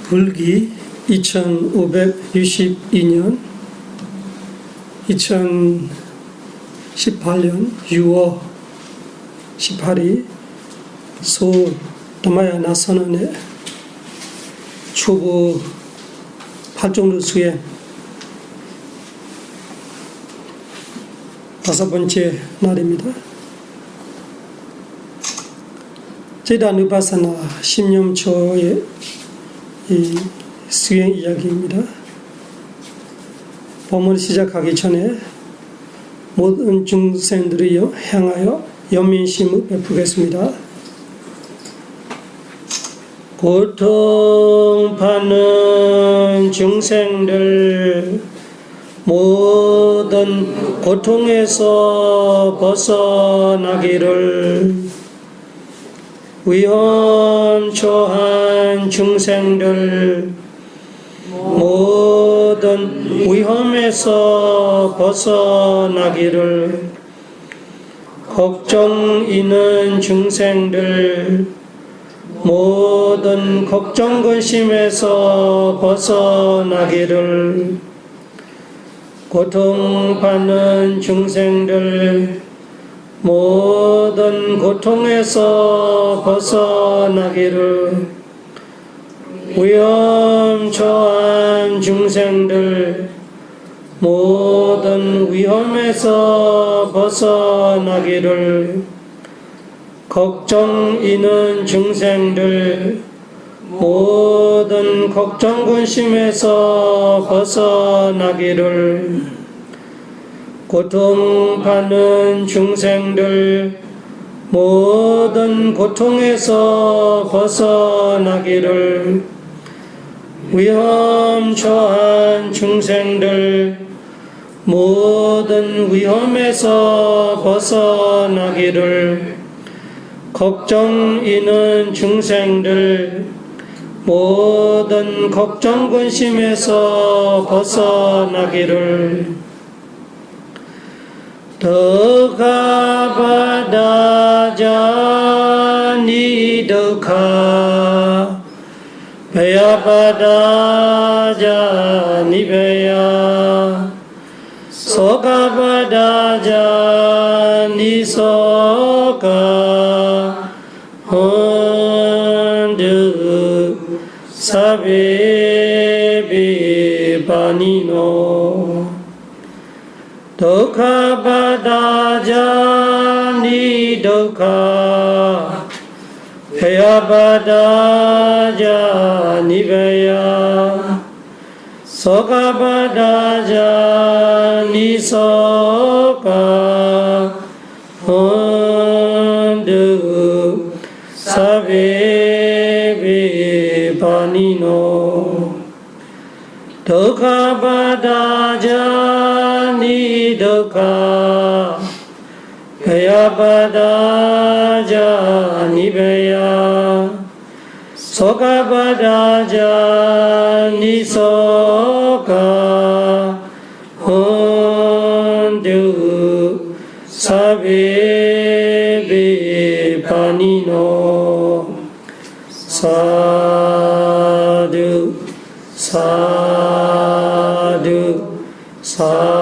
불기 2562년 2018년 6월 18일 서울 다마야 나선원의 초보 팔종로 수행 5번째 날입니다. 제단 위파사나 신념초의 이 수행 이야기입니다. 본문을 시작하기 전에 모든 중생들이 향하여 연민심을 베푸겠습니다. 고통받는 중생들 모든 고통에서 벗어나기를, 위험 처한 중생들 모든 위험에서 벗어나기를, 걱정 있는 중생들 모든 걱정 근심에서 벗어나기를, 고통받는 중생들 모든 고통에서 벗어나기를, 위험 처한 중생들 모든 위험에서 벗어나기를, 걱정 있는 중생들 모든 걱정 근심에서 벗어나기를, 고통받는 중생들 모든 고통에서 벗어나기를, 위험 처한 중생들 모든 위험에서 벗어나기를, 걱정 있는 중생들 모든 걱정 근심에서 벗어나기를, 더가바다자 니더카 베야바다자 니베야 소가바다자 니소가 헌드 사베비바니노 더카바다자 니더카 베야바다자 니베야 소가바다자 니소가 헌드 사베비바니노 더카바다자 니더카 베야바다자 니베야 소가바다자 니소가 헌드 사베비바니노 사두 사두 사두.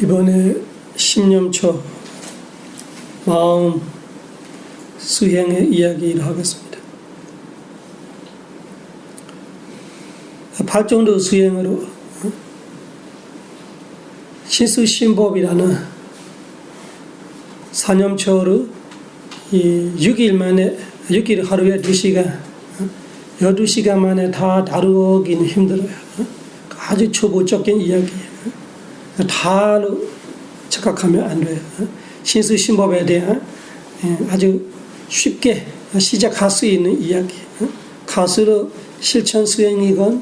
이번에 신념초 마음 수행의 이야기를 하겠습니다. 팔정도 수행으로 신수신법이라는 사념초로 6일 만에 6일 하루에 2시간 12시간 만에 다 다루기는 힘들어요. 아주 초보적인 이야기예요. 다로 착각하면 안 돼요. 신수신법에 대한 아주 쉽게 시작할 수 있는 이야기. 가수로 실천 수행이건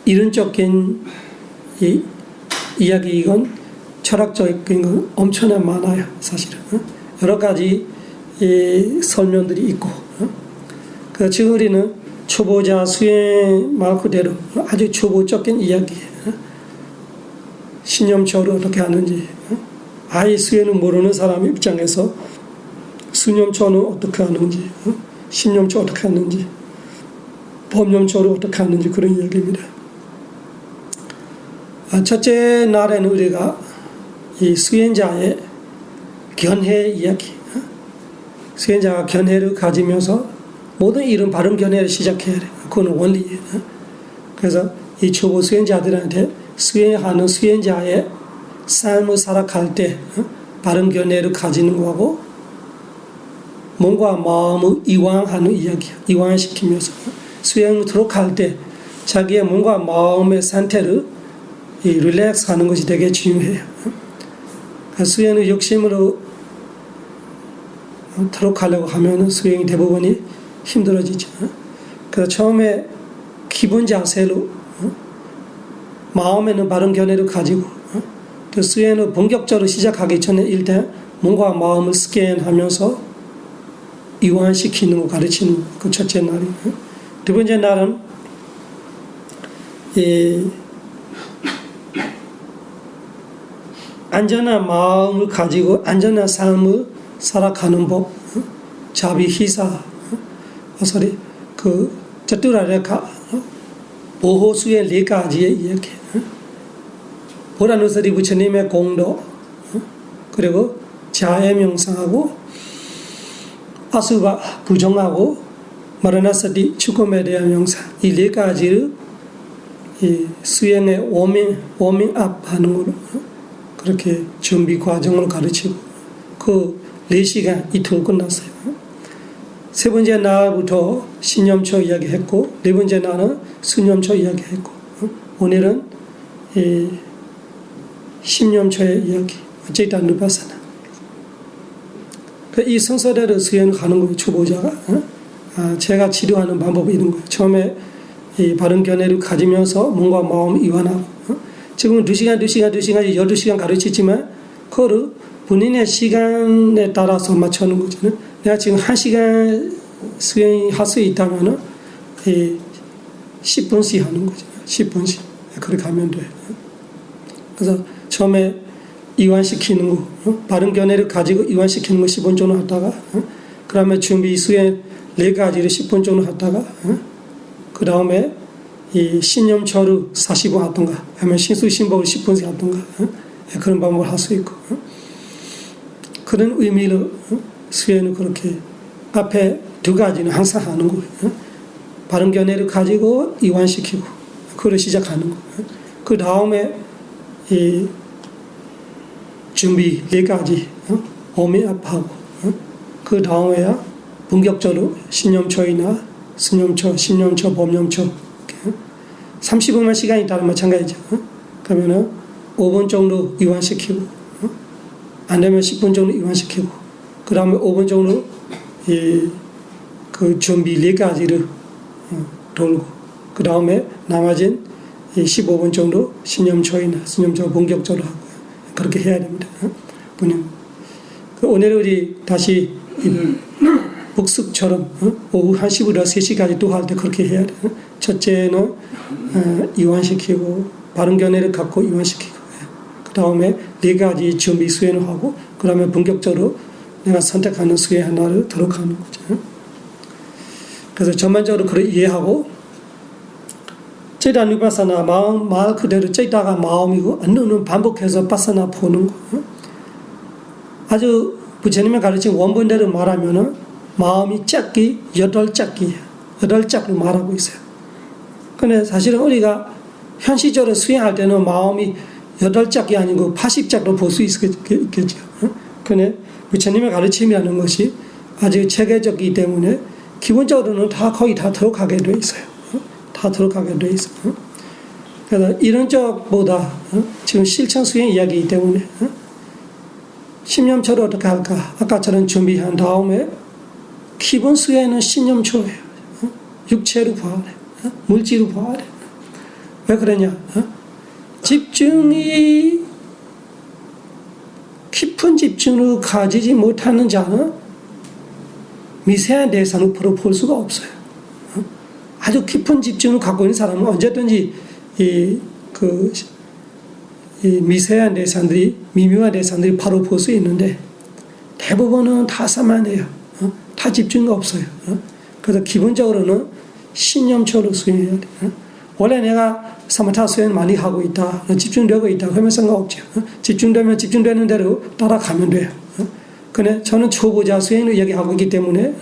이론적인 이야기 이건 철학적인 건 엄청나게 많아요. 사실은 여러 가지 설명들이 있고 그래서 지금 우리는 초보자 수행 말 그대로 아주 초보적인 이야기예요. 신념초를 어떻게 하는지 아예 수행을 모르는 사람 입장에서 수념초는 어떻게 하는지 신념초 어떻게 하는지 법념초를 어떻게 하는지 그런 이야기입니다. 첫째 날에는 우리가 이 수행자의 견해 이야기 수행자가 견해를 가지면서 모든 일은 바른 견해를 시작해야 돼. 그건 원리예요. 그래서 이 초보 수행자들한테 수행하는 수행자의 삶을 살아갈 때 바른 견해를 가지는 거하고 몸과 마음을 이완하는 이야기야. 이완시키면서 수행을 들어갈 때 자기의 몸과 마음의 상태를 릴렉스 하는 것이 되게 중요해요. 수행을 욕심으로 들어가려고 하면 수행이 대부분이 힘들어지죠. 그래서 처음에 기본 자세로 마음에는 바른 견해를 가지고 또 수행을 본격적으로 시작하기 전에 일단 몸과 마음을 스캔하면서 이완시키는 거 가르치는 그 첫째 날이. 두 번째 날은 안전한 마음을 가지고 안전한 삶을 살아가는 법, 자비희사, 소리 그 저뚜라레카 보호수의 네 가지의 이야기. 보라누스리 부처님의 공도 그리고 자해 명상하고 아수바 부정하고 마라나사티 죽음에 대한 명상 이 네 가지를 이 수행의 워밍업 하는 걸로 그렇게 준비 과정을 가르치고 그 4시간 이틀 끝났어요. 세 번째 날부터 신념초 이야기했고 네 번째 날은 수념초 이야기했고 오늘은 신념초의 이야기 어쨌든 누파사나 이 순서대로 수행을 가는 거예요. 초보자가 제가 치료하는 방법이 이런 거예요. 처음에 이 바른 견해를 가지면서 몸과 마음 이완하고 지금은 2시간 12시간 가르치지만 그거를 본인의 시간에 따라서 맞추는 거잖아요. 내가 지금 1시간 수행할 수 있다면 10분씩 하는 거잖아요. 10분씩 그렇게 하면 돼요. 그래서 처음에 이완시키는 거 바른 견해를 가지고 이완시키는 거 10분 정도 하다가 그 다음에 준비 수행 4가지를 10분 정도 하다가 그 다음에 이 신념초를 40분 하던가 아니면 신수신법을 10분씩 하던가 그런 방법을 할 수 있고 그런 의미로 수행은 그렇게 앞에 2가지는 항상 하는 거예요. 바른 견해를 가지고 이완시키고 그걸 시작하는 거예요. 그 다음에 이 준비 4가지 워밍업하고 그 다음에야 본격적으로 신념초이나 수념초, 신념초, 법념초 30분만 시간이 있다면 마찬가지죠. 그러면은 5분 정도 이완시키고 안 되면 10분 정도 이완시키고 그 다음에 5분 정도 그 준비 4가지를 돌고 그 다음에 나머진 15분 정도 신념초이나 수념초 본격적으로 하고 그렇게 해야 됩니다. 오늘 우리 다시 복습처럼 오후 1시부터 3시까지 또 할 때 그렇게 해야 돼. 첫째는 이완시키고 바른 견해를 갖고 이완시키고 그 다음에 4가지 준비 수행을 하고 그 다음에 본격적으로 내가 선택하는 수행 하나를 들어가는 거죠. 그래서 전반적으로 그걸 이해하고 제다 누파사나 말 그대로 제다가 마음이고 안누는 반복해서 파사나 보는 거. 아주 부처님의 가르친 원본대로 말하면은 마음이 짝기 8짝기예요. 8짝을 말하고 있어요. 근데 사실은 우리가 현실적으로 수행할 때는 마음이 8짝이 아니고 80짝으로 볼 수 있겠죠. 근데 부처님의 가르침이라는 것이 아주 체계적이기 때문에 기본적으로는 다 거의 다 들어가게 돼 있어요. 다 들어가게 돼 있어요. 그래서 이런 쪽보다 지금 실천 수행 이야기이기 때문에 신념초를 어떻게 할까? 아까처럼 준비한 다음에 기본 수행은 신념초예요. 물질로 봐야 돼. 왜 그러냐? 집중이 깊은 집중을 가지지 못하는 자는 미세한 대상을 바로 볼 수가 없어요. 아주 깊은 집중을 갖고 있는 사람은 언제든지 이 미세한 대상들이, 미묘한 대상들이 바로 볼 수 있는데 대부분은 다 산만해요. 다 집중이 없어요. 그래서 기본적으로는 신념처로 수행해야 돼요. 원래 내가 사마타 수행 많이 하고 있다, 집중되고 있다, 그러면 상관없죠. 집중되면 집중되는 대로 따라가면 돼요. 근데 저는 초보자 수행을 얘기하고 있기 때문에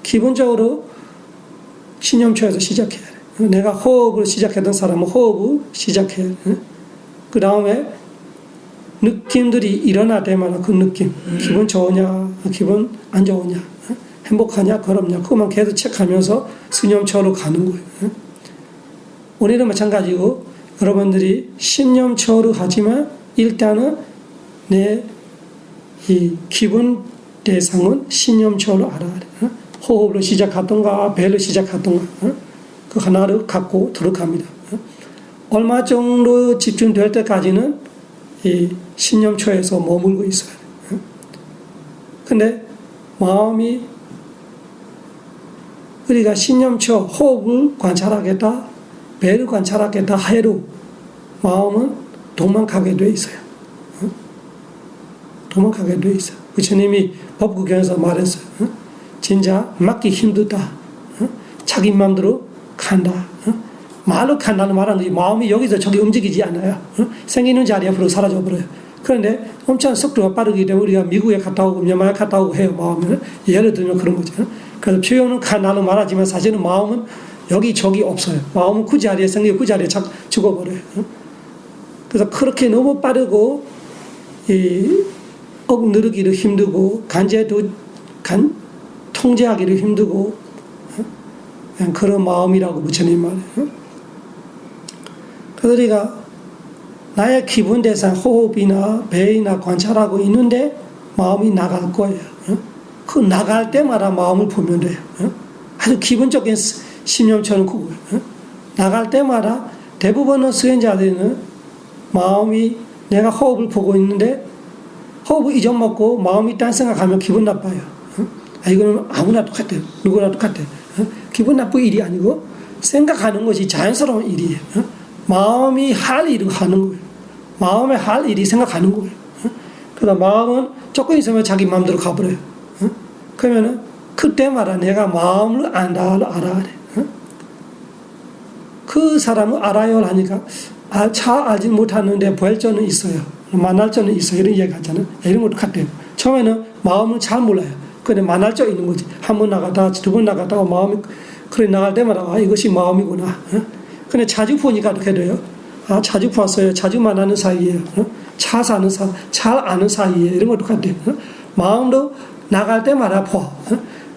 기본적으로 신념초에서 시작해야 돼요. 내가 호흡을 시작했던 사람은 호흡을 시작해야 돼요. 그 다음에 느낌들이 일어날 때마다 그 느낌, 기분 좋으냐, 기분 안 좋으냐, 행복하냐, 그럽냐, 그것만 계속 체크하면서 신념초로 가는 거예요. 우리는 마찬가지고 여러분들이 신념초로 하지만 일단은 내 이 기분 대상은 신념초로 알아야 돼. 호흡으로 시작하던가 배로 시작하던가 그 하나를 갖고 들어갑니다. 얼마 정도 집중될 때까지는 이 신념초에서 머물고 있어야 돼. 근데 마음이 우리가 신념초, 호흡을 관찰하겠다, 배를 관찰하겠다 해도 마음은 도망가게 돼 있어요. 도망가게 돼 있어요. 부처님이 법국경에서 말했어요. 진짜 막기 힘들다. 자기 마음대로 간다. 말로 간다는 말은 마음이 여기서 저기 움직이지 않아요. 생기는 자리에 앞으로 사라져버려요. 그런데 엄청 속도가 빠르기 때문에 우리가 미국에 갔다 오고 미얀마에 갔다 오고 해요. 마음은 예를 들면 그런 거죠. 그래서 표현은 간다는 말하지만 사실은 마음은 여기 저기 없어요. 마음은 그 자리에 생기고 그 자리에 죽어버려요. 그래서 그렇게 너무 빠르고 억누르기도 힘들고 통제하기도 힘들고 그런 마음이라고 부처님 말해요. 그래서 우리가 나의 기분 대상 호흡이나 배이나 관찰하고 있는데 마음이 나갈 거예요. 그 나갈 때마다 마음을 보면 돼요. 아주 기본적인 신념처럼 그거예요. 나갈 때마다 대부분의 수행자들은 마음이 내가 호흡을 보고 있는데 호흡을 잊어먹고 마음이 딴 생각하면 기분 나빠요. 이거는 아무나 똑같아요. 누구나 똑같아요. 기분 나쁜 일이 아니고 생각하는 것이 자연스러운 일이에요. 마음이 할 일을 하는 거예요. 마음에 할 일이 생각하는 거예요. 그래서 마음은 조금 있으면 자기 마음대로 가버려요. 그러면은 그때마다 내가 마음을 알아야 돼. 그 사람을 알아야 하니까 잘 알지 못하는데 발전은 있어요. 만날 적은 있어요. 이런 얘기 하잖아요. 이런 것도 같아요. 처음에는 마음을 잘 몰라요. 근데 만날 적 있는 거지. 한 번 나갔다, 두 번 나갔다가 마음이, 그래 나갈 때마다, 이것이 마음이구나. 근데 자주 보니까 어떻게 돼요? 자주 봤어요. 자주 만나는 사이에요. 잘 아는 사이에요. 이런 것도 같아요. 마음도 나갈 때마다 봐.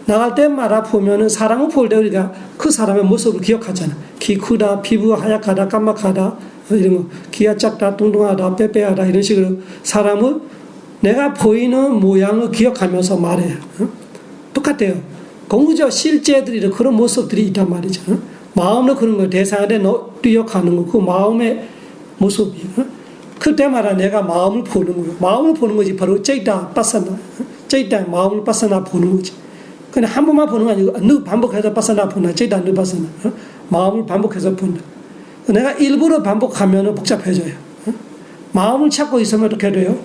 나갈 때마다 보면은 사람을 볼 때 우리가 그 사람의 모습을 기억하잖아. 키 크다, 피부가 하얗다, 까맣다, 이런 거, 키가 작다, 뚱뚱하다, 빼빼하다, 이런 식으로 사람을 내가 보이는 모양을 기억하면서 말해요. 똑같아요. 공부적 실제들이 그런 모습들이 있단 말이죠. 마음도 그런 거, 대상한테 뛰어가는 거, 그 마음의 모습이에요. 그때마다 내가 마음을 보는 거예요. 마음을 보는 거지, 바로 째이다, 빠사나. 째이다, 마음을 빠사나 보는 거지. 근데 한 번만 보는 거 아니고, 늘 반복해서 빠사나 보나, 째이다, 늘 빠사나. 마음을 반복해서 본다. 내가 일부러 반복하면 복잡해져요. 마음을 찾고 있으면 어떻게 돼요?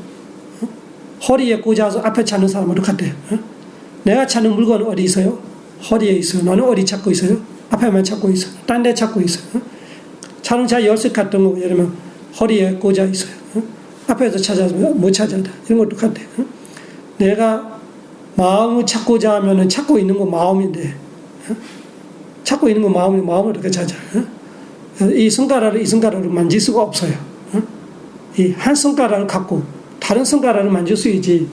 허리에 꽂아서 앞에 찾는 사람은 어떻게 돼요? 내가 찾는 물건은 어디 있어요? 허리에 있어요. 나는 어디 찾고 있어요? 앞에만 찾고 있어요. 딴 데 찾고 있어요. 자동차 열쇠 같은 거 예를 들면 허리에 꽂아 있어요. 앞에서 찾아서 못 찾아다. 이런 것도 똑같아요. 내가 마음을 찾고자 하면 찾고 있는 건 마음인데 찾고 있는 건 마음을 어떻게 찾아? 이 손가락을 만질 수가 없어요. 이 한 손가락을 갖고 다른 손가락을 만질 수 있지.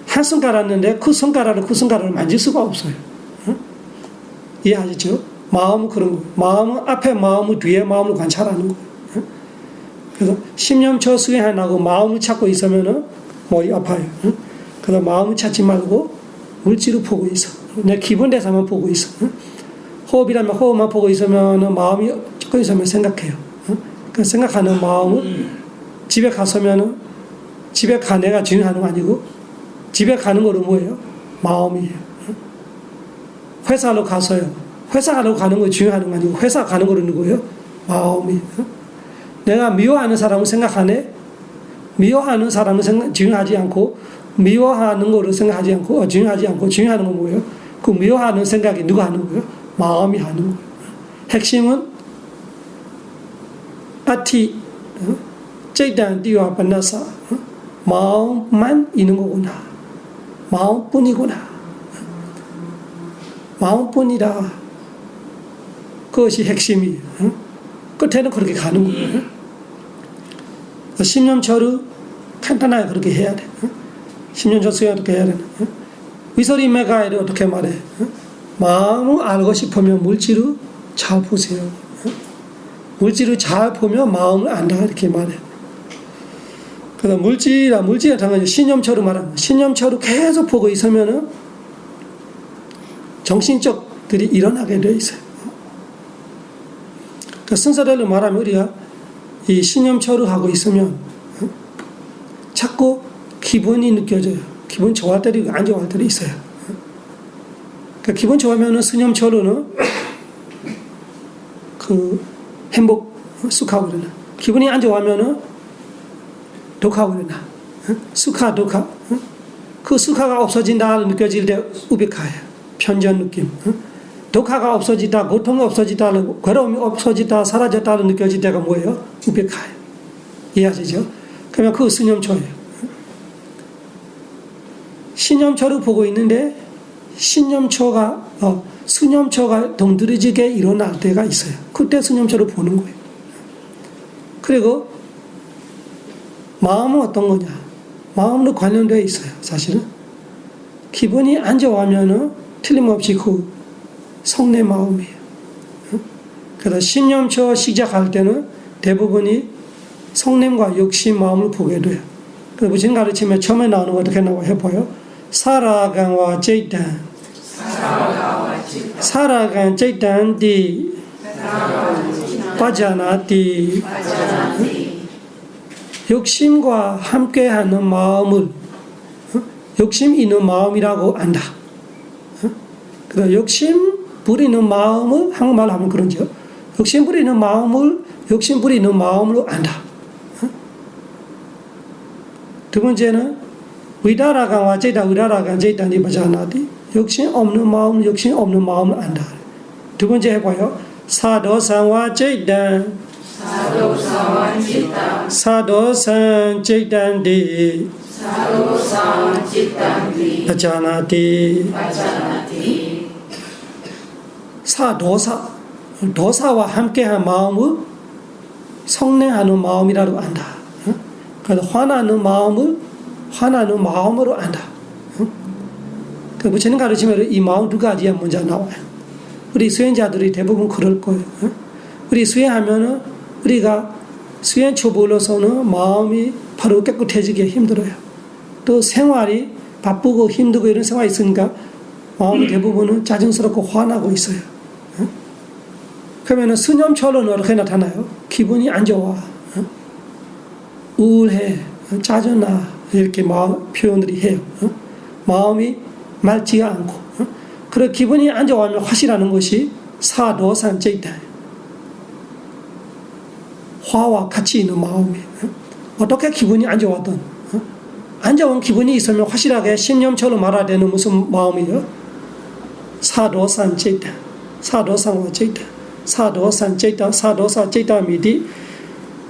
한 손가락인데 그 손가락을 만질 수가 없어요. 이해하시죠? 마음은 그런 거예요. 마음은 앞에 마음을 뒤에 마음을 관찰하는 거예요. 그래서 신념처 수행하고 마음을 찾고 있으면은 머리 아파요. 그래서 마음을 찾지 말고 물질을 보고 있어. 내 기분 대사만 보고 있어. 호흡이라면 호흡만 보고 있으면 마음이 조금 있으면 생각해요. 그 생각하는 마음은 집에 가서면은 집에 간 애가 중요한 거 아니고 집에 가는 거는 뭐예요? 마음이에요. 회사로 가서요. 회사 가려고 가는 거 중요한 거 아니고 회사 가는 거는 누구예요? 마음이에요. 내가 미워하는 사람을 생각하네. 미워하는 사람은 중요하지 않고 미워하는 거를 생각하지 않고 중요하지 않고 중요한 건 뭐예요? 그 미워하는 생각이 누가 하는 거예요? 마음이 하는 거예요. 핵심은 아티 쩌이단 띠와 반나사 마음만 있는 거구나. 마음뿐이구나. 마음뿐이다. 그것이 핵심이에요. 끝에는 그렇게 가는 거예요. 십념처를 간단하게 그렇게 해야 돼. 십념처 수행 어떻게 해야 되나? 위설이 메가에를 어떻게 말해? 마음을 알고 싶으면 물질을 잘 보세요. 물질을 잘 보면 마음을 안다 이렇게 말해. 그래서 물질은 당연히 신념처로 말합니다. 신념처로 계속 보고 있으면은 정신적들이 일어나게 돼 있어요. 그 순서대로 말하면 우리가 이 신념처를 하고 있으면 자꾸 기분이 느껴져요. 기분 좋을 때도 있고 안 좋을 때도 있어요. 그 기분 좋으면은 신념처로는 그 행복, 수카고 그러나. 기분이 안 좋으면은 독하고 그러나. 수카, 독하. 그 수카가 없어진다 느껴질 때 우백하예요. 편전 느낌. 독하가 없어지다, 고통이 없어지다, 괴로움이 없어지다, 사라졌다 느껴질 때가 뭐예요? 우백하예요. 이해하시죠? 그러면 그 신념초예요. 신념초를 보고 있는데 신념초가 수념초가 동들어지게 일어날 때가 있어요. 그때 수념초를 보는 거예요. 그리고 마음은 어떤 거냐? 마음으로 관련되어 있어요. 사실은 기분이 안 좋아하면은 틀림없이 그 성내 마음이에요. 그래서 신념초 시작할 때는 대부분이 성냄과 욕심 마음을 보게 돼요. 그래서 무슨 가르치면 처음에 나오는 거 어떻게 나와 해봐요? 사라간과 쩌이단 사라간 쩌이단디 빠자나디 욕심과 함께하는 마음을 욕심 있는 마음이라고 안다. 그래서 욕심 부리는 마음을 한국말로 하면 그런죠. 욕심 부리는 마음으로 안다. 두 번째는 위다라간과 쩌이단 위다라간 쩌이단이 빠자나디 욕심 없는 마음을 안다. 두 번째 해봐요. 사도상와 쩌이단 사도상 쩌이단디 빠자나디 도사와 함께한 마음을 성내하는 마음이라고 안다. 그래서 화나는 마음으로 안다. 그 부처님 가르치면 이 마음 두 가지가 먼저 나와요. 우리 수행자들이 대부분 그럴 거예요. 우리 수행하면은 우리가 수행 초보로서는 마음이 바로 깨끗해지기 힘들어요. 또 생활이 바쁘고 힘들고 이런 생활이 있으니까 마음이 대부분은 짜증스럽고 화나고 있어요. 그러면 수념처럼 어떻게 나타나요? 기분이 안 좋아. 우울해. 짜증나. 이렇게 마음 표현들이 해요. 마음이 맑지가 않고. 그래 기분이 안 좋아하면 화시라는 것이 사도산 쩌이다. 화와 같이 있는 마음이에요. 어떻게 기분이 안 좋았던 안 좋은 기분이 있으면 확실하게 신념처럼 말해야 되는 무슨 마음이에요? 사도산 쩌이다. 사도산과 쩌이다. 사도산 쩌이다. 사도산 쩌이다 미디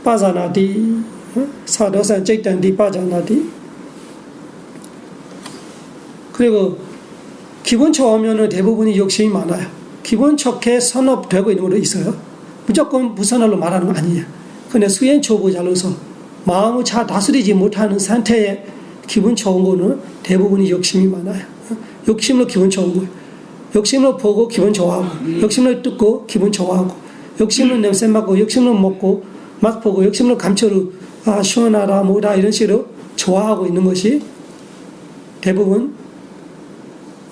빠자나디. 사도산 쩌이다디 빠자나디. 그리고 기분 좋으면 대부분이 욕심이 많아요. 기분 좋게 선업되고 있는 것도 있어요. 무조건 무선으로 말하는 거 아니에요. 근데 수행 초보자로서 마음을 잘 다스리지 못하는 상태에 기분 좋은 거는 대부분이 욕심이 많아요. 욕심으로 기분 좋은 거예요. 욕심으로 보고 기분 좋아하고, 욕심으로 듣고 기분 좋아하고, 욕심으로 냄새 맡고, 욕심으로 먹고, 맛 보고, 욕심으로 감초로 시원하다, 뭐다 이런 식으로 좋아하고 있는 것이 대부분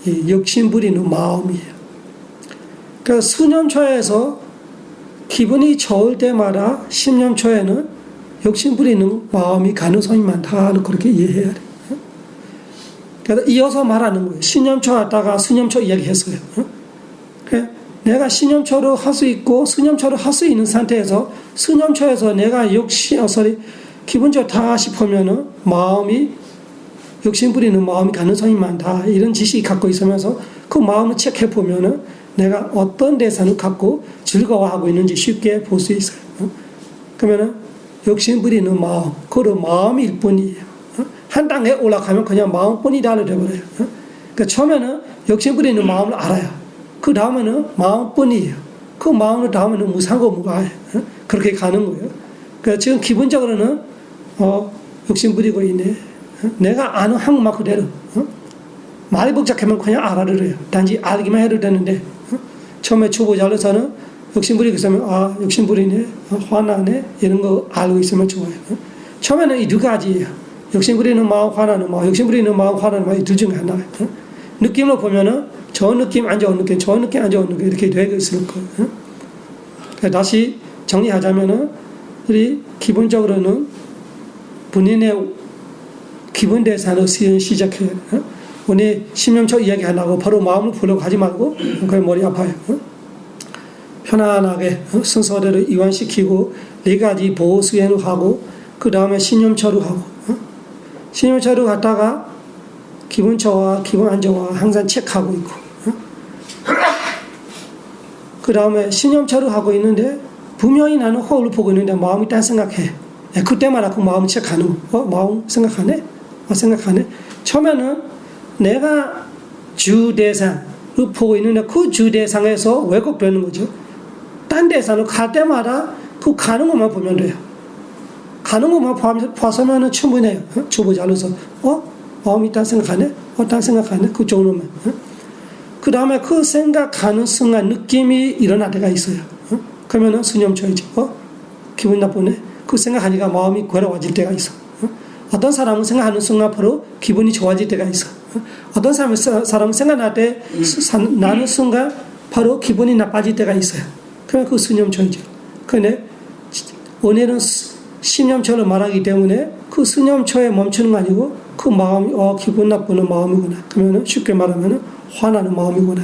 이 욕심 부리는 마음이에요. 그래서 수념초에서 기분이 좋을 때마다 신념 초에는 욕심 부리는 마음이 가능성이 많다는 그렇게 이해해야 돼. 그래서 이어서 말하는 거예요. 신념초 하다가 수념초 이야기했어요. 그래, 내가 신념초를 할 수 있고 수념초를 할 수 있는 상태에서 수념초에서 내가 기분 좋다 싶으면은 마음이 욕심 부리는 마음이 가능성이 많다 이런 지식이 갖고 있으면서 그 마음을 체크해 보면은 내가 어떤 대상을 갖고 즐거워하고 있는지 쉽게 볼 수 있어요. 그러면은 욕심 부리는 마음, 그런 마음일 뿐이에요. 한 단계 올라가면 그냥 마음뿐이다를 돼버려요. 그러니까 처음에는 욕심 부리는 마음을 알아요. 그 다음에는 마음뿐이에요. 그 마음을 다음에는 무상고무가해요. 그렇게 가는 거예요. 그러니까 지금 기본적으로는 욕심 부리고 있네. 내가 아는 한국말 그대로 말이 복잡하면 그냥 알아들어요. 단지 알기만 해도 되는데 처음에 초보자로서는 욕심 부리고 있으면 욕심 부리네, 화나네 이런 거 알고 있으면 좋아요. 처음에는 이 두 가지예요. 욕심 부리는 마음, 화나는 마음, 욕심 부리는 마음, 화나는 마음 이 둘 중에 하나예요. 느낌으로 보면은 저 느낌 안 좋은 느낌, 저 느낌 안 좋은 느낌 이렇게 되고 있을 거예요. 다시 정리하자면은 우리 기본적으로는 본인의 기본 대상을 시작해요. 오늘 신념초 이야기 하려고 바로 마음을 보려고 하지 말고 그냥 머리 아파요. 편안하게 순서대로 이완시키고 4가지 보호 수행을 하고 그 다음에 신념초를 하고 신념초를 갖다가 기분 좋아 기분 안 좋아 항상 체크하고 있고 그 다음에 신념초를 하고 있는데 분명히 나는 호흡을 보고 있는데 마음이 딴 생각해. 그때마다 그 마음 체크하는 거. 마음 생각하네? 생각하네? 처음에는 내가 주대상을 보고 있는데 그 주대상에서 왜곡되는 거죠. 딴 대상을 갈 때마다 그 가는 것만 보면 돼요. 가는 것만 봐서면 충분해요. 초보자로서. 마음이 딴 생각하네? 딴 생각하네? 그 정도만. 그 다음에 그 생각하는 순간 느낌이 일어날 때가 있어요. 그러면은 수념초이지. 기분 나쁘네? 그 생각하니까 마음이 괴로워질 때가 있어. 어떤 사람은 생각하는 순간 바로 기분이 좋아질 때가 있어. 어떤 사람은 생각날 때 나는 순간 바로 기분이 나빠질 때가 있어요. 그러면 그 수념초이죠. 근데 오늘은 신념초를 말하기 때문에 그 수념초에 멈추는 거 아니고 그 마음이 기분 나쁘는 마음이구나. 그러면 쉽게 말하면 화나는 마음이구나.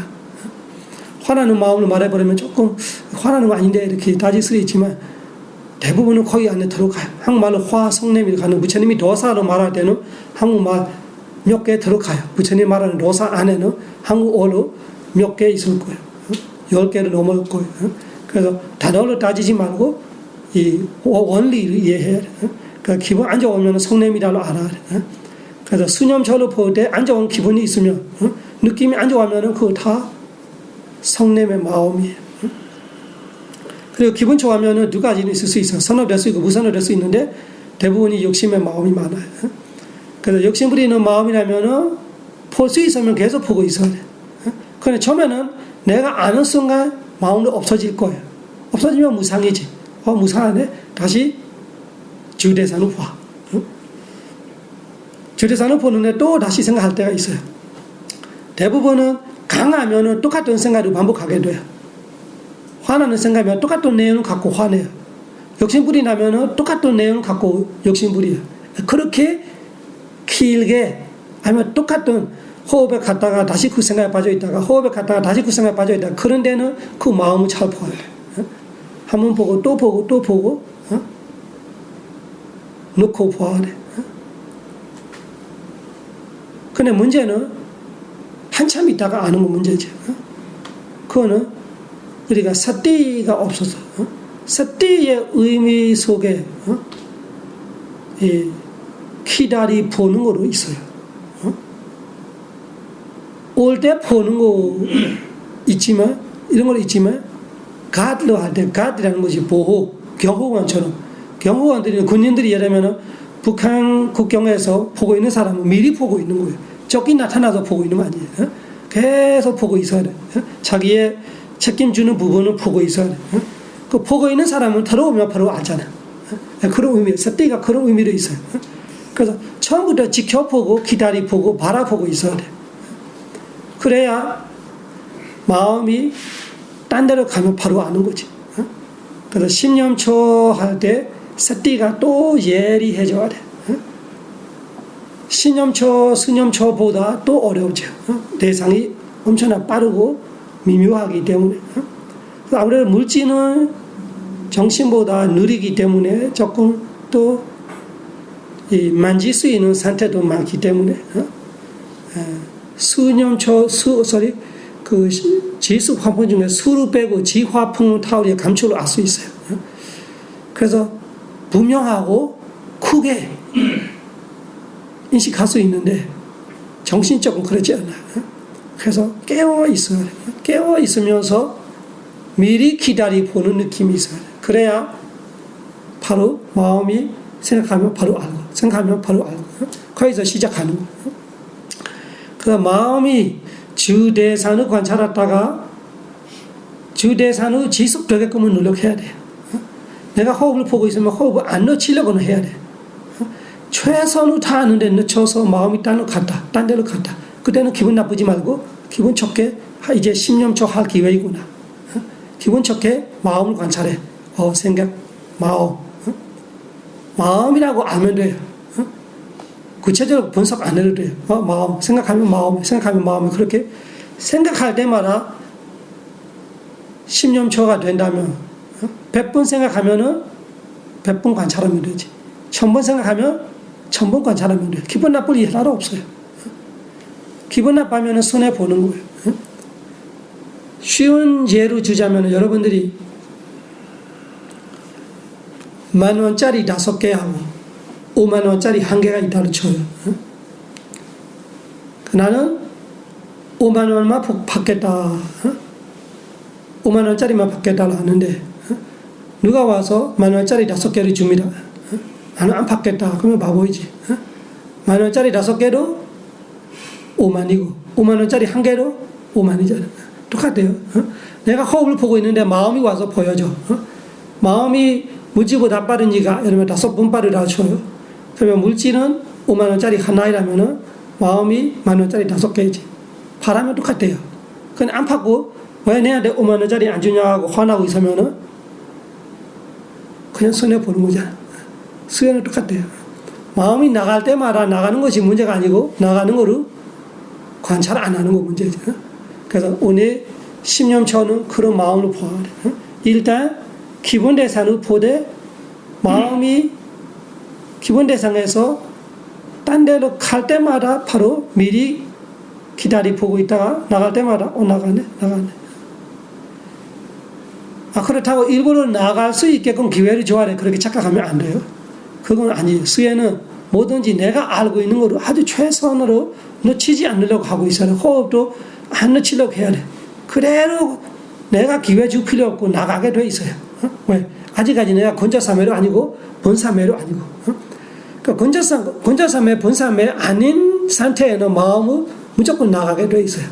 화나는 마음을 말해버리면 조금 화나는 거 아닌데 이렇게 따질 수 있지만 대부분은 거기 안에 들어가요. 한국말로 화, 성냄이 가는 부처님이 도사로 말할 때는 한국말 몇 개 들어가요. 부처님 말하는 도사 안에는 한국어로 몇 개 있을 거예요. 10개를 넘을 거예요. 그래서 단어로 따지지 말고 이 원리를 이해해야 돼요. 그러니까 기분 안 좋으면 성냄이라고 알아야 돼요. 그래서 수념초를 볼 때 안 좋은 기분이 있으면 느낌이 안 좋으면 그거 다 성냄의 마음이에요. 그리고 기분 좋아하면 두 가지는 있을 수 있어요. 선호될 수 있고 무선호될 수 있는데 대부분이 욕심의 마음이 많아요. 그래서 욕심 부리는 마음이라면 볼 수 있으면 계속 보고 있어야 돼. 그런데 처음에는 내가 아는 순간 마음도 없어질 거예요. 없어지면 무상이지. 무상하네. 다시 주대산을 봐. 주대산을 보는데 또 다시 생각할 때가 있어요. 대부분은 강하면은 똑같은 생각을 반복하게 돼요. 화나는 생각이면 똑같은 내용을 갖고 화내요. 욕심불이 나면은 똑같은 내용을 갖고 욕심불이에요. 그렇게 길게 아니면 똑같은 호흡에 갔다가 다시 그 생각에 빠져 있다가 호흡에 갔다가 다시 그 생각에 빠져 있다가 그런 데는 그 마음을 잘 봐야 돼요. 한 번 보고 또 보고 또 보고 놓고 봐야 돼. 근데 문제는 한참 있다가 아는 건 문제죠. 그거는 우리가 사띠가 없어서 사띠의 의미 속에 기다리 보는 거로 있어요. 올 때 보는 거 있지만 이런 거 있지만 가드로 할 때 가드라는 것이 보호 경호원처럼 경호원들이 군인들이 예를 들면 북한 국경에서 보고 있는 사람은 미리 보고 있는 거예요. 적이 나타나서 보고 있는 거 아니에요. 계속 보고 있어야 돼. 자기의 책임지는 부분을 보고 있어야 돼. 그 보고 있는 사람은 들어오면 바로 알잖아. 그런 의미, 사띠가 그런 의미도 있어요. 그래서 처음부터 지켜보고 기다리보고 바라보고 있어야 돼. 그래야 마음이 딴 데로 가면 바로 아는 거지. 그래서 신념초 할 때 sati가 또 예리해져야 돼. 신념초, 수념초보다 또 어렵죠. 대상이 엄청나 빠르고 미묘하기 때문에. 아무래도 물질은 정신보다 느리기 때문에 조금 또 만질 수 있는 상태도 많기 때문에 수념초, 그 지수 화풍 중에 수를 빼고 지화풍 타오리의 감촉을 알 수 있어요. 그래서 분명하고 크게 인식할 수 있는데 정신적으로 그러지 않아요. 그래서 깨어 있어야 돼요. 깨어 있으면서 미리 기다리 보는 느낌이 있어요. 그래야 바로 마음이 생각하면 바로 알고, 생각하면 바로 알고, 거기서 시작하는 거예요. 그 마음이 주대산을 관찰하다가 주대산을 지속되게끔은 노력해야 돼요. 내가 호흡을 보고 있으면 호흡을 안 놓치려고는 해야 돼. 최선을 다하는데 늦춰서 마음이 딴 데로 갔다. 그때는 기분 나쁘지 말고 기분 좋게 이제 10년초 할 기회이구나. 기분 좋게 마음을 관찰해. 생각, 마음이라고 알면 돼요. 구체적으로 분석 안 해도 돼요. 마음, 생각하면 마음이 그렇게 생각할 때마다 10년초가 된다면 100번 생각하면은 100번 관찰하면 되지. 1000번 생각하면 1000번 관찰하면 돼요. 기분 나쁠 일 하나도 없어요. 기분 나빠면 손해 보는 거예요. 쉬운 예로 주자면 여러분들이 10,000원짜리 5개하고 50,000원짜리 1개가 있다고 쳐요. 나는 50,000원만 받겠다. 50,000원짜리만 받겠다고 하는데 누가 와서 10,000원짜리 5개를 줍니다. 나는 안 받겠다. 그러면 바보이지. 10,000원짜리 5개로 50,000이고 50,000원짜리 1개로 50,000이잖아. 똑같아요. 내가 호흡을 보고 있는데 마음이 와서 보여줘. 마음이 물질보다 빠르니까 예를 들면 5번 빠르다 쳐요. 그러면 물질은 50,000원짜리 하나이라면은 마음이 10,000원짜리 5개이지. 바라면 똑같아요. 그냥 안 받고 왜 내한테 50,000원짜리 안 주냐고 화나고 있으면은 그냥 손해 보는 거잖아. 수행은 똑같아요. 마음이 나갈 때마다 나가는 것이 문제가 아니고 나가는 거를 관찰 안 하는 거 문제죠. 그래서 오늘 10년초는 그런 마음으로 보아야 돼. 일단 기본 대상을 보되 마음이 기본 대상에서 딴 데로 갈 때마다 바로 미리 기다리 보고 있다가 나갈 때마다 나가네. 그렇다고 일부러 나갈 수 있게끔 기회를 줘야 돼. 그렇게 착각하면 안 돼요. 그건 아니에요. 수행은 뭐든지 내가 알고 있는 거를 아주 최선으로 놓치지 않으려고 하고 있어요. 호흡도 안 놓치려고 해야 돼. 그대로 내가 기회 줄 필요 없고 나가게 돼 있어요. 왜? 아직까지 내가 건자삼매도 아니고 본삼매도 아니고. 그러니까 건자삼매, 본삼매 아닌 상태에는 마음은 무조건 나가게 돼 있어요.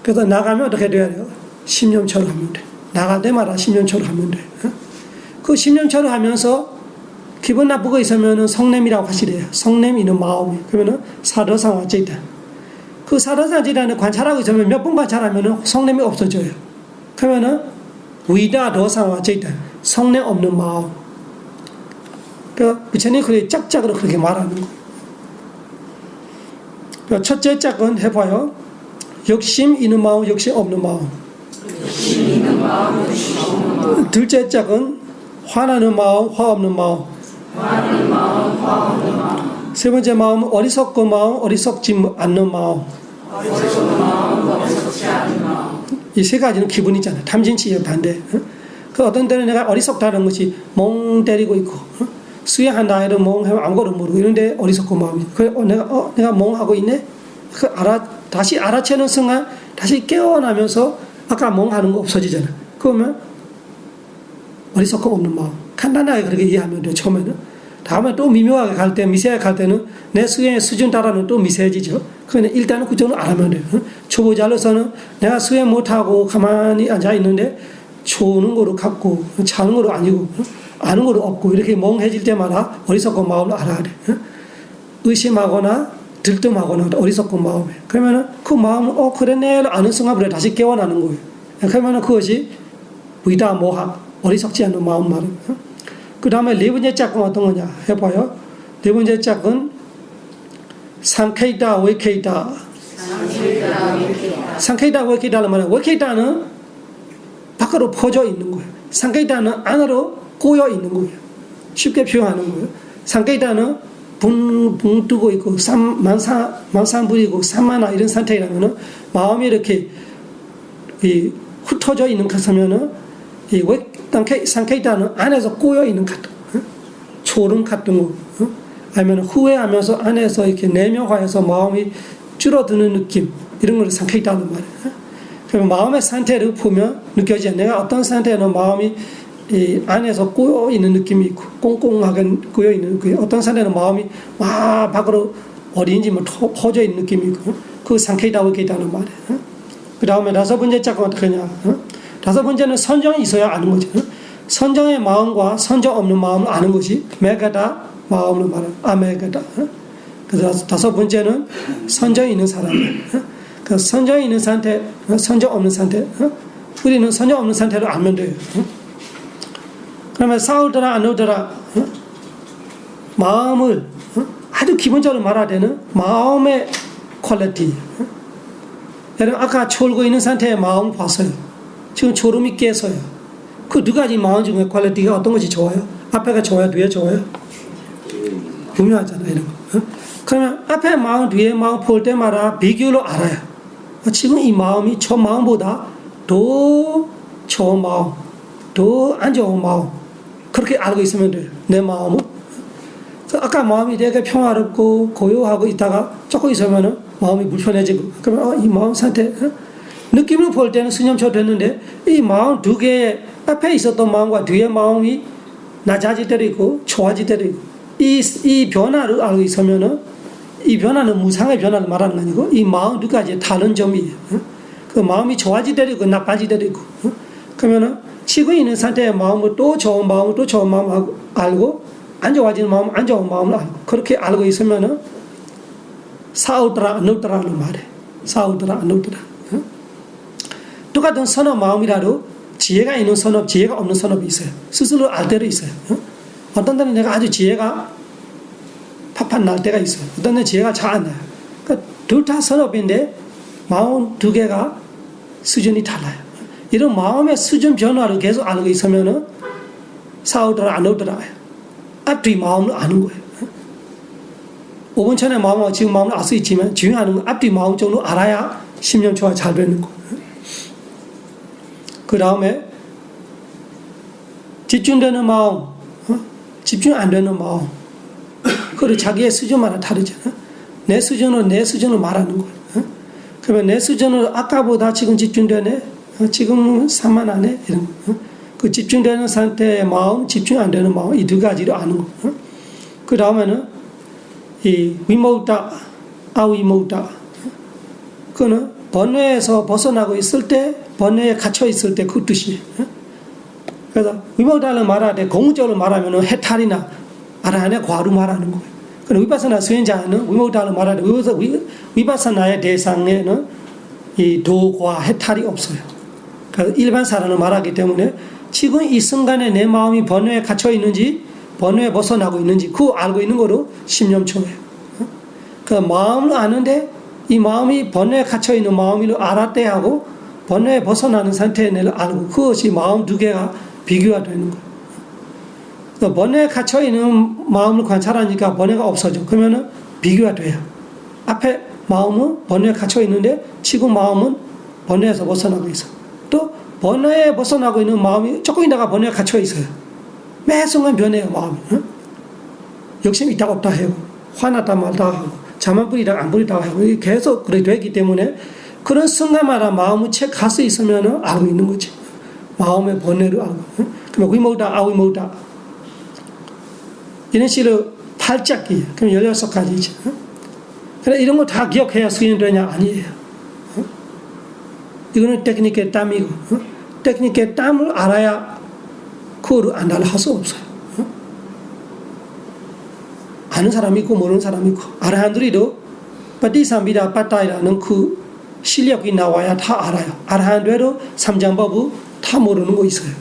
그래서 나가면 어떻게 돼야 돼요? 10년처럼 하면 돼. 나갈 때마다 10년처럼 하면 돼. 그 10년처럼 하면서 기분 나쁘고 있으면은 성냄이라고 하시래요. 성냄 있는 마음이. 그러면은 사도상화제이다. 그 사도상화제이다는 관찰하고 있으면 몇 번 관찰하면은 성냄이 없어져요. 그러면은 위다도상화제이다. 성냄 없는 마음. 그 부처님 그렇게 짝짝으로 그렇게 말하는 거예요. 첫째 짝은 해봐요. 욕심 있는 마음, 욕심 없는 마음. 둘째 짝은 화나는 마음, 화 없는 마음. 세 번째 마음은 어리석고 마음, 어리석지 않는 마음. 이 세 가지는 기분이잖아요. 탐진치의 반대. 그 어떤 때는 내가 어리석다는 것이 멍 때리고 있고, 수행한다 해도 멍하면 아무것도 모르고 이런데 어리석고 마음이. 내가 멍하고 있네. 다시 알아채는 순간 다시 깨어나면서 아까 멍하는 거 없어지잖아. 그러면 어리석고 없는 마음. 간단하게 그렇게 이해하면 돼요. 처음에는. 다음에 또 미묘하게 갈 때, 미세하게 갈 때는 내 수행의 수준 따라는 또 미세해지죠. 그러면 일단은 그 정도 알아면 돼요. 초보자로서는 내가 수행 못하고 가만히 앉아있는데 초는 거로 갖고 자는 거로 아니고 아는 거로 없고 이렇게 멍해질 때마다 어리석고 마음을 알아야 돼. 의심하거나 들뜸하거나 어리석고 마음에. 그러면은 그 마음은 그랬네 아는 순간부터 다시 깨어나는 거예요. 그러면은 그것이 위다 모하 어리석지 않은 마음 말은. 그 다음에 네 번째 짝은 어떤 거냐 해봐요. 네 번째 짝은 상케이다 웨케이다. 상케이다 웨케이다는 말은 웨케이다는 밖으로 퍼져 있는 거예요. 상케이다는 안으로 꼬여 있는 거예요. 쉽게 표현하는 거예요. 상케이다는 붕 뜨고 있고 만산부리고 산만화 이런 상태라면은 마음이 이렇게 흩어져 있는 것이면은 이 상케이다는 안에서 꼬여 있는 것 같은 초름 같은 거 아니면 후회하면서 안에서 이렇게 내면화해서 마음이 줄어드는 느낌 이런 걸 상케이다는 말이에요. 그러면 마음의 상태를 보면 느껴져. 내가 어떤 상태는 마음이 이 안에서 꼬여 있는 느낌이 있고 꽁꽁하게 꼬여 있는 그 어떤 상태는 마음이 막 밖으로 어디인지 뭐 퍼져 있는 느낌이 있고 그 상케이다고 있다는 말이에요. 그 다음에 다섯 번째 짝은 어떻게 하냐? 다섯 번째는 선정이 있어야 아는 거죠. 선정의 마음과 선정 없는 마음을 아는 것이 메가다 마음을 말하는 아메가다. 그래서 다섯 번째는 선정이 있는 사람이에요. 그 선정이 있는 상태, 선정 없는 상태. 우리는 선정 없는 상태로 알면 돼요. 그러면 싸우더라 안 오더라 마음을 아주 기본적으로 말해야 되는 마음의 퀄리티. 여러분 아까 졸고 있는 상태의 마음 봤어요. 지금 졸음이 깨서요. 그 두 가지 마음 중에 퀄리티가 어떤 것이 좋아요? 앞에가 좋아요? 뒤에 좋아요? 분명하잖아요. 이런 거. 그러면 앞에 마음 뒤에 마음 볼 때마다 비교로 알아요. 지금 이 마음이 저 마음보다 더 좋은 마음, 더 안 좋은 마음 그렇게 알고 있으면 돼요. 내 마음은. 아까 마음이 되게 평화롭고 고요하고 있다가 조금 있으면 마음이 불편해지고 그러면 이 마음 상태 느낌을 볼 때는 수념처럼 됐는데 이 마음 두 개의 앞에 있었던 마음과 뒤에 마음이 낮아질 때도 있고 좋아질 때도 있고 이 변화를 알고 있으면 이 변화는 무상의 변화를 말하는 거 아니고 이 마음 두 가지의 다른 점이에요. 그 마음이 좋아질 때도 있고 나빠질 때도 있고 그러면 지금 있는 상태의 마음을 또 좋은 마음을 또 좋은 마음을 알고 안 좋아지는 마음 안 좋은 마음을 알고 그렇게 알고 있으면 싸우더라 안 싸우더라는 말이에요. 싸우더라 안 싸우더라. 똑같은 선업 마음이라도 지혜가 있는 선업 지혜가 없는 선업이 있어요. 스스로 알 때도 있어요. 어떤 때는 내가 아주 지혜가 팍팍 날 때가 있어요. 어떤 때는 지혜가 잘 안 나요. 그러니까 둘 다 선업인데 마음 두 개가 수준이 달라요. 이런 마음의 수준 변화를 계속 알고 있으면 싸우더라 안 오더라 앞뒤 마음을 아는 거예요. 5분 전에 마음하고 지금 마음을 알 수 있지만 중요한 건 앞뒤 마음 정도 알아야 10년 초가 잘 되는 거예요. 그 다음에 집중되는 마음, 집중 안 되는 마음 그리고 자기의 수준마다 다르잖아요. 내 수준으로 말하는 거예요. 그러면 내 수준으로 아까보다 지금 집중되네 지금 산만하네 이런 거. 그 집중되는 상태의 마음, 집중 안 되는 마음 이 두 가지로 아는 거. 그 다음에는 이 위모다, 아위모다. 그거는 번뇌에서 벗어나고 있을 때, 번뇌에 갇혀 있을 때 그 뜻이에요. 그래서 위모다를 말할 때 공적으로 말하면은 해탈이나 아라한의 과로 말하는 거예요. 그럼 위파사나 수행자는 위모다를 말할 때 위파사나의 대상에는 이 도과 해탈이 없어요. 그래서 일반 사람을 말하기 때문에 지금 이 순간에 내 마음이 번뇌에 갇혀 있는지 번뇌에 벗어나고 있는지 그거 알고 있는 거로 10년 초예요. 그 마음을 아는데 이 마음이 번뇌에 갇혀 있는 마음을 알았대 하고 번뇌에 벗어나는 상태에 내를 알고 그것이 마음 두 개가 비교가 되는 거예요. 그러니까 번뇌에 갇혀 있는 마음을 관찰하니까 번뇌가 없어져. 그러면은 비교가 돼요. 앞에 마음은 번뇌에 갇혀 있는데 지금 마음은 번뇌에서 벗어나고 있어. 또 번뇌에 벗어나고 있는 마음이 조금 있다가 번뇌에 갇혀 있어요. 매 순간 변해요 마음이. 욕심이 있다 없다 해요. 화났다 말다 하고 잠안 부리다가 안 부리다가 하고 계속 그렇게 되기 때문에 그런 순간마다 마음을 갈 수 있으면 알고 있는 거지. 마음의 번뇌를 알고. 그러면 위모다 아위모다 이런 식으로 8짝이에요. 그럼 16가지죠. 그래 이런 거 다 기억해야 수행되냐 아니에요. 이거는 테크닉의 땀이고 테크닉의 땀을 알아야 그거를 안달을 할 수 없어요. 아는 사람이 있고 모르는 사람이 있고 아라한들이도 빠띠삼비다 빠따이라는 그 실력이 나와야 다 알아요. 아라한들도 삼장법을 다 모르는 거 있어요.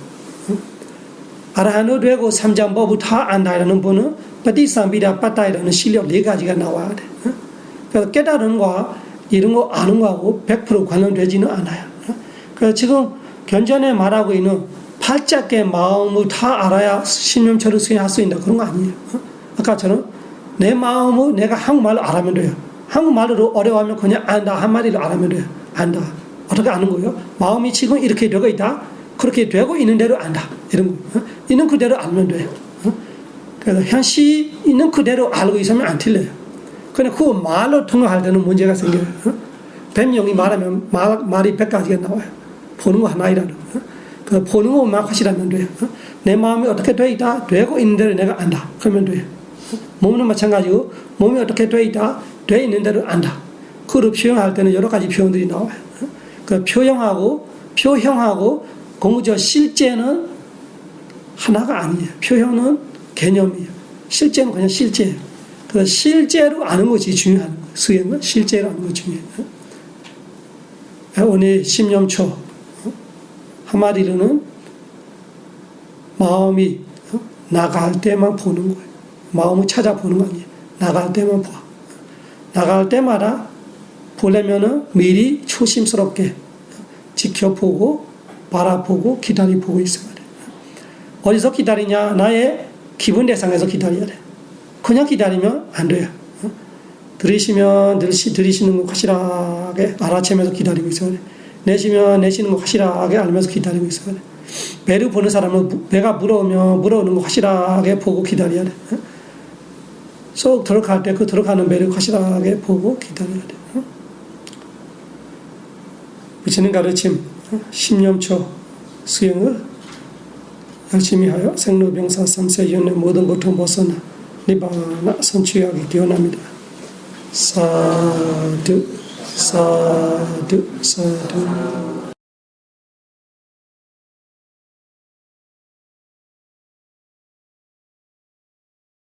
아라한도 되고 삼장법을 다 안다라는 분은 빠티삼비다 빠따이라는 실력 4가지가 나와야 돼. 그래서 깨달은 거 이런 거 아는 거하고 100% 관련되지는 않아요. 그래서 지금 견전에 말하고 있는 팔자의 마음을 다 알아야 신념처럼 수행할 수 있다 그런 거 아니에요. 아까처럼 내 마음을 내가 한국말로 알아면 돼요. 한국말로 어려워하면 그냥 안다 한마디로 알아면 돼요. 안다. 어떻게 아는 거예요? 마음이 지금 이렇게 되고 있다. 그렇게 되고 있는 대로 안다. 이런 거. 있는 그대로 알면 돼요. 그래서 현시 있는 그대로 알고 있으면 안 틀려요. 근데 그 말로 통역할 때는 문제가 생겨요. 100명이 말하면 말이 100가지가 나와요. 보는 거 하나이라도. 그 보는 것만 확실하면 돼요. 내 마음이 어떻게 돼 있다. 되고 있는 대로 내가 안다. 그러면 돼요. 몸은 마찬가지고 몸이 어떻게 돼 있다. 돼 있는 대로 안다. 그걸 표현할 때는 여러 가지 표현들이 나와요. 그 표형하고 공부적 실제는 하나가 아니에요. 표현은 개념이에요. 실제는 그냥 실제예요. 그래서 실제로 아는 것이 중요한 거예요. 수행은 실제로 아는 것이 중요해요. 오늘 신념초 한마디로는 마음이 나갈 때만 보는 거예요. 마음을 찾아보는 거 아니에요. 나갈 때만 봐. 나갈 때마다 보려면은 미리 조심스럽게 지켜보고 바라보고 기다리보고 있어야 돼. 어디서 기다리냐? 나의 기분 대상에서 기다려야 돼. 그냥 기다리면 안 돼요. 들이시면 들이시는 거 확실하게 알아채면서 기다리고 있어야 돼. 내쉬면 내쉬는 거 확실하게 알면서 기다리고 있어야 돼. 배를 보는 사람은 배가 물어오면 물어오는 거 확실하게 보고 기다려야 돼. 쏙 들어갈 때 그 들어가는 배를 확실하게 보고 기다려야 돼. 부처님 가르침 신념초 수행을 열심히 하여 생로병사 삼세연의 모든 고통 벗어나 니바나 선취하기 기원합니다. 사두 사두 사두